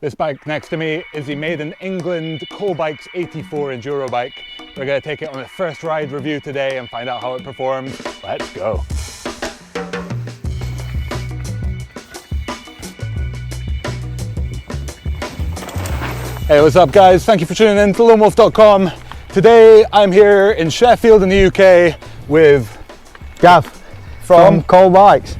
This bike next to me is the Made in England Colbikes 84 enduro bike. We're going to take it on a first ride review today and find out how it performs. Let's go. Hey, what's up guys? Thank you for tuning in to loamwolf.com. Today I'm here in Sheffield in the UK with Gav from Colbikes.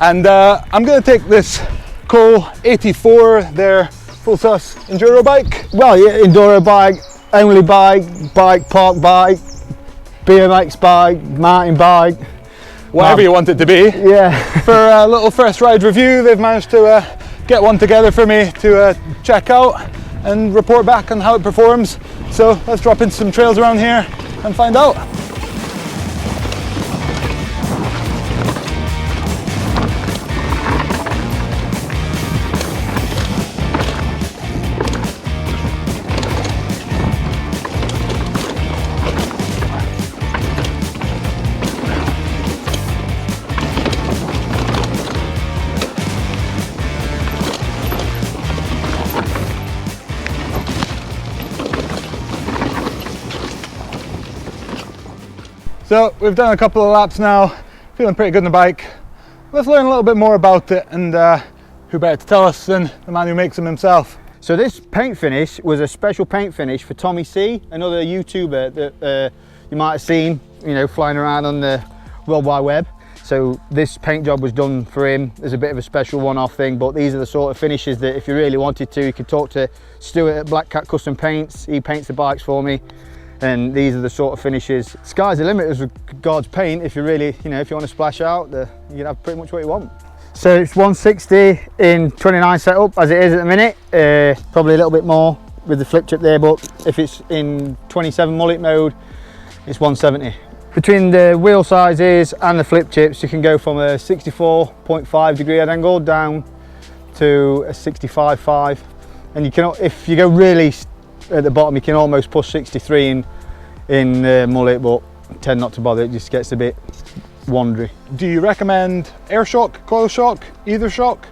And I'm going to take this Col 84, their full sus enduro bike. Well, yeah, enduro bike, only bike, park bike, BMX bike, mountain bike. Whatever you want it to be. Yeah. For a little first ride review, they've managed to get one together for me to check out and report back on how it performs. So let's drop into some trails around here and find out. So we've done a couple of laps now, feeling pretty good on the bike. Let's learn a little bit more about it, and who better to tell us than the man who makes them himself. So this paint finish was a special paint finish for Tommy C, another YouTuber that you might have seen, you know, flying around on the World Wide Web. So this paint job was done for him as a bit of a special one-off thing, but these are the sort of finishes that if you really wanted to, you could talk to Stuart at Black Cat Custom Paints. He paints the bikes for me. And these are the sort of finishes. Sky's the limit as regards paint. If you really, you know, if you want to splash out, you can have pretty much what you want. So it's 160 in 29 setup as it is at the minute. Probably a little bit more with the flip chip there, but if it's in 27 mullet mode, it's 170. Between the wheel sizes and the flip chips, you can go from a 64.5 degree head angle down to a 65.5. And you can, if you go really at the bottom, you can almost push 63 in mullet, but tend not to bother, it just gets a bit wandery. Do you recommend air shock, coil shock, either shock?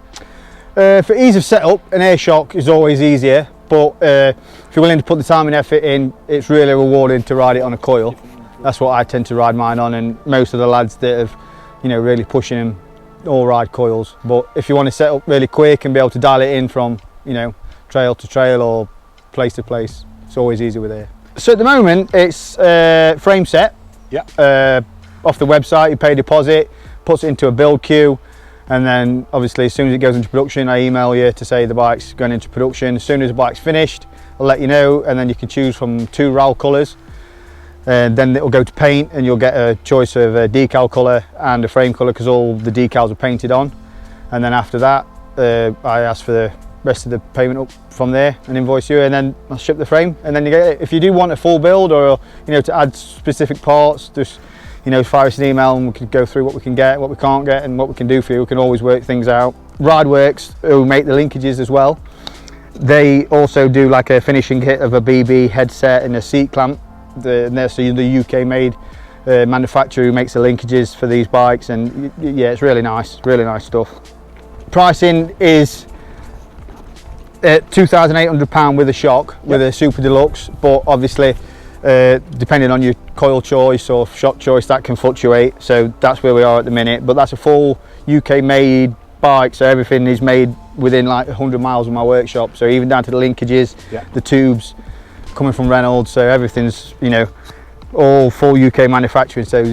For ease of setup, an air shock is always easier, but if you're willing to put the time and effort in, it's really rewarding to ride it on a coil. That's what I tend to ride mine on, and most of the lads that have, you know, really pushing them all ride coils. But if you want to set up really quick and be able to dial it in from, you know, trail to trail or place to place, it's always easy with air. So at the moment it's frame set. Yeah. Off the website, you pay a deposit, puts it into a build queue, and then obviously as soon as it goes into production, I email you to say the bike's going into production. As soon as the bike's finished, I'll let you know, and then you can choose from 2 RAL colours, and then it'll go to paint, and you'll get a choice of a decal colour and a frame colour because all the decals are painted on. And then after that, I ask for the rest of the payment up from there and invoice you, and then I'll ship the frame, and then you get it. If you do want a full build, or you know, to add specific parts, just, you know, fire us an email and we can go through what we can get, what we can't get, and what we can do for you. We can always work things out. Rideworks, who make the linkages as well, they also do like a finishing kit of a BB headset and a seat clamp. They're the UK made manufacturer who makes the linkages for these bikes, and yeah, it's really nice stuff. Pricing is £2,800 with a shock, with a super deluxe, but obviously depending on your coil choice or shock choice, that can fluctuate. So that's where we are at the minute, but that's a full UK made bike, so everything is made within like 100 miles of my workshop, so even down to the linkages, the tubes coming from Reynolds, so everything's, you know, all full UK manufacturing. So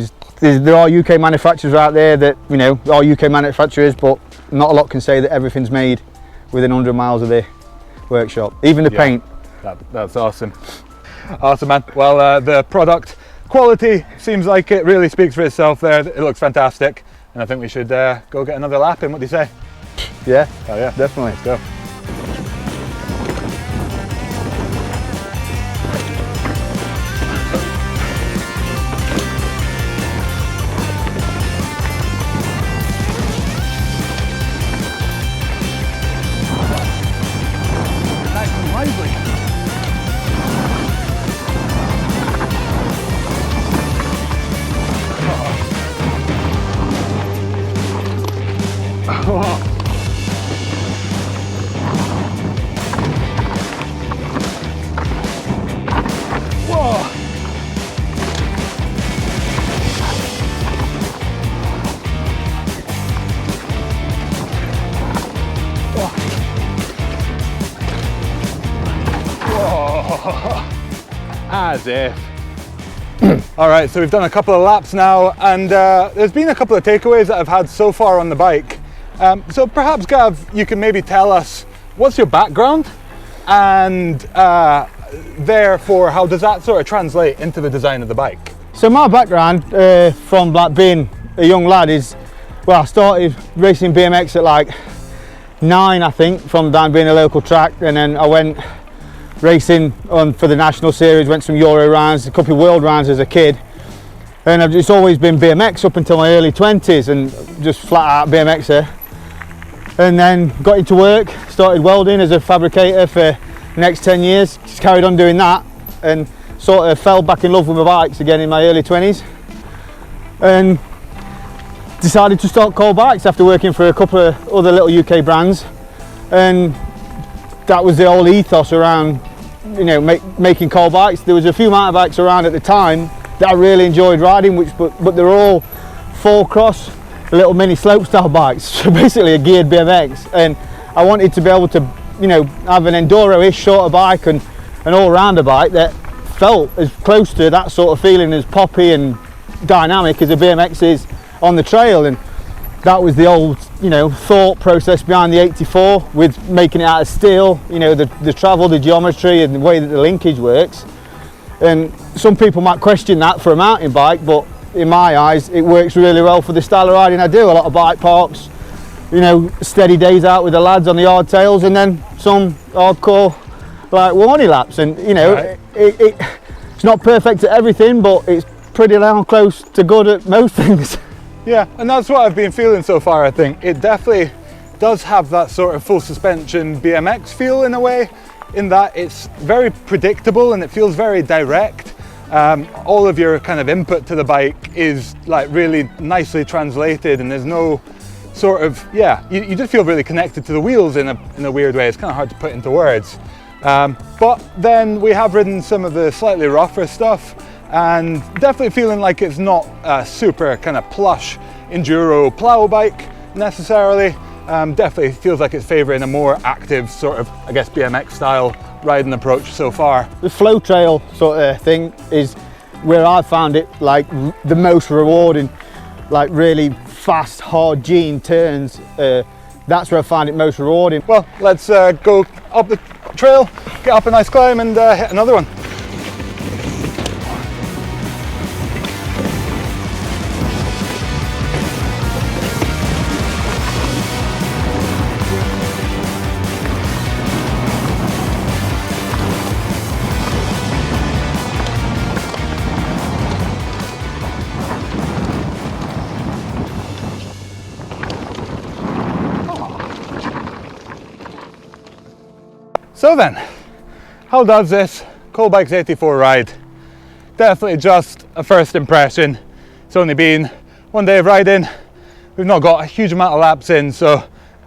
there are UK manufacturers out there that, you know, are UK manufacturers, but not a lot can say that everything's made within 100 miles of their workshop, even the paint. That's awesome. Awesome, man. Well, the product quality seems like it really speaks for itself there. It looks fantastic, and I think we should go get another lap in. What do you say? Yeah, oh yeah, definitely. Let's go. As if. All right, so we've done a couple of laps now, and there's been a couple of takeaways that I've had so far on the bike. So perhaps, Gav, you can maybe tell us what's your background, and therefore how does that sort of translate into the design of the bike? So my background from like being a young lad is, well, I started racing BMX at like 9, I think, from down being a local track, and then I went racing on for the national series, went some Euro rounds, a couple of world rounds as a kid, and I've just always been BMX up until my early 20s, and just flat out BMXer. And then got into work, started welding as a fabricator for the next 10 years, just carried on doing that, and sort of fell back in love with my bikes again in my early 20s, and decided to start Coal Bikes after working for a couple of other little UK brands. And that was the whole ethos around, you know, making Coal Bikes. There was a few mountain bikes around at the time that I really enjoyed riding, but they're all 4-cross little mini slope style bikes, so basically a geared BMX. And I wanted to be able to, you know, have an enduro-ish shorter bike and an all-rounder bike that felt as close to that sort of feeling as poppy and dynamic as a BMX is on the trail. And that was the old, you know, thought process behind the 84, with making it out of steel, you know, the travel, the geometry and the way that the linkage works. And some people might question that for a mountain bike, but in my eyes it works really well for the style of riding I do. A lot of bike parks, you know, steady days out with the lads on the hardtails, and then some hardcore like warning laps. And you know, right, it's not perfect at everything, but it's pretty damn close to good at most things. Yeah, and that's what I've been feeling so far. I think it definitely does have that sort of full suspension BMX feel in a way, in that it's very predictable and it feels very direct. All of your kind of input to the bike is like really nicely translated, and there's no sort of, yeah, you just feel really connected to the wheels in a weird way. It's kind of hard to put into words. But then we have ridden some of the slightly rougher stuff, and definitely feeling like it's not a super kind of plush enduro plow bike necessarily. Definitely feels like it's favouring a more active sort of, I guess, BMX style riding approach so far. The flow trail sort of thing is where I found it like the most rewarding, like really fast, hard gene turns. That's where I find it most rewarding. Well, let's go up the trail, get up a nice climb and hit another one. So then, how does this Coal Bikes 84 ride? Definitely just a first impression. It's only been one day of riding. We've not got a huge amount of laps in, so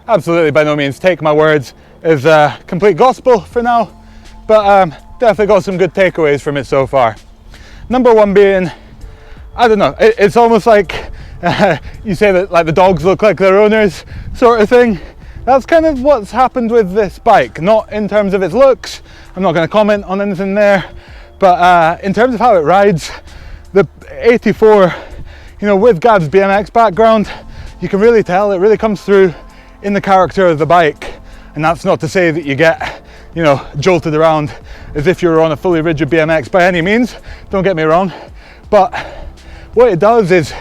absolutely by no means take my words as complete gospel for now. But definitely got some good takeaways from it so far. Number one being, I don't know, it's almost like you say that like the dogs look like their owners sort of thing. That's kind of what's happened with this bike, not in terms of its looks. I'm not going to comment on anything there, but in terms of how it rides, the 84, you know, with Gav's BMX background, you can really tell it really comes through in the character of the bike. And that's not to say that you get, you know, jolted around as if you're on a fully rigid BMX by any means, don't get me wrong. But what it does is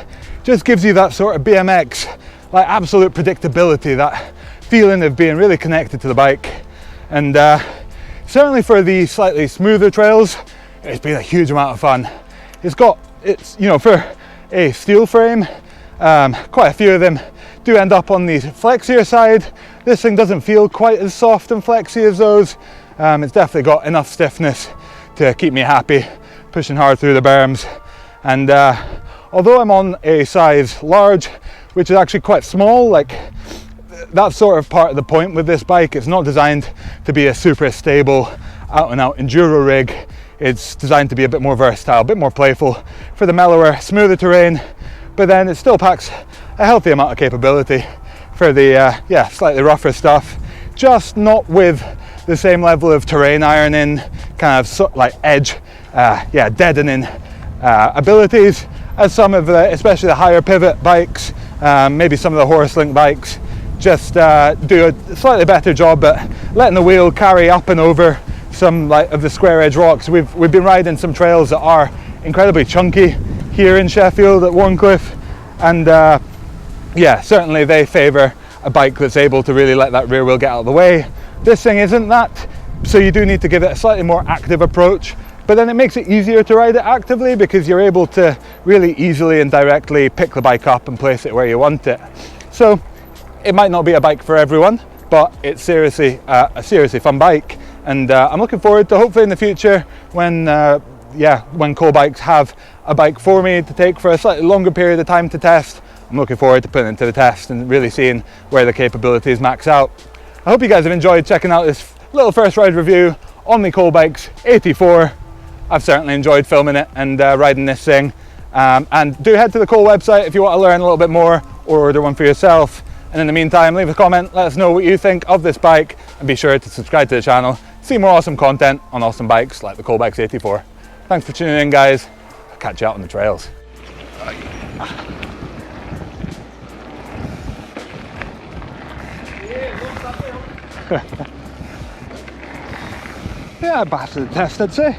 just gives you that sort of BMX, like absolute predictability, that feeling of being really connected to the bike. And certainly for the slightly smoother trails, it's been a huge amount of fun. It's you know, for a steel frame, quite a few of them do end up on the flexier side. This thing doesn't feel quite as soft and flexy as those. It's definitely got enough stiffness to keep me happy, pushing hard through the berms. And although I'm on a size large, which is actually quite small, like that's sort of part of the point with this bike. It's not designed to be a super stable out and out enduro rig. It's designed to be a bit more versatile, a bit more playful for the mellower, smoother terrain, but then it still packs a healthy amount of capability for the slightly rougher stuff, just not with the same level of terrain ironing, kind of like edge, deadening abilities as some of the, especially the higher pivot bikes, maybe some of the horse link bikes, just do a slightly better job at letting the wheel carry up and over some like of the square edge rocks. We've been riding some trails that are incredibly chunky here in Sheffield at Warncliffe, and certainly they favour a bike that's able to really let that rear wheel get out of the way. This thing isn't that, so you do need to give it a slightly more active approach, but then it makes it easier to ride it actively because you're able to really easily and directly pick the bike up and place it where you want it. So it might not be a bike for everyone, but it's seriously a seriously fun bike, and I'm looking forward to hopefully in the future when Coal Bikes have a bike for me to take for a slightly longer period of time to test. I'm looking forward to putting it to the test and really seeing where the capabilities max out. I hope you guys have enjoyed checking out this little first ride review on the Coal Bikes 84. I've certainly enjoyed filming it and riding this thing. And do head to the Coal website if you want to learn a little bit more or order one for yourself. And in the meantime, leave a comment, let us know what you think of this bike, and be sure to subscribe to the channel, see more awesome content on awesome bikes like the Coal Bikes 84. Thanks for tuning in, guys. I'll catch you out on the trails. Yeah, I passed the test, I'd say.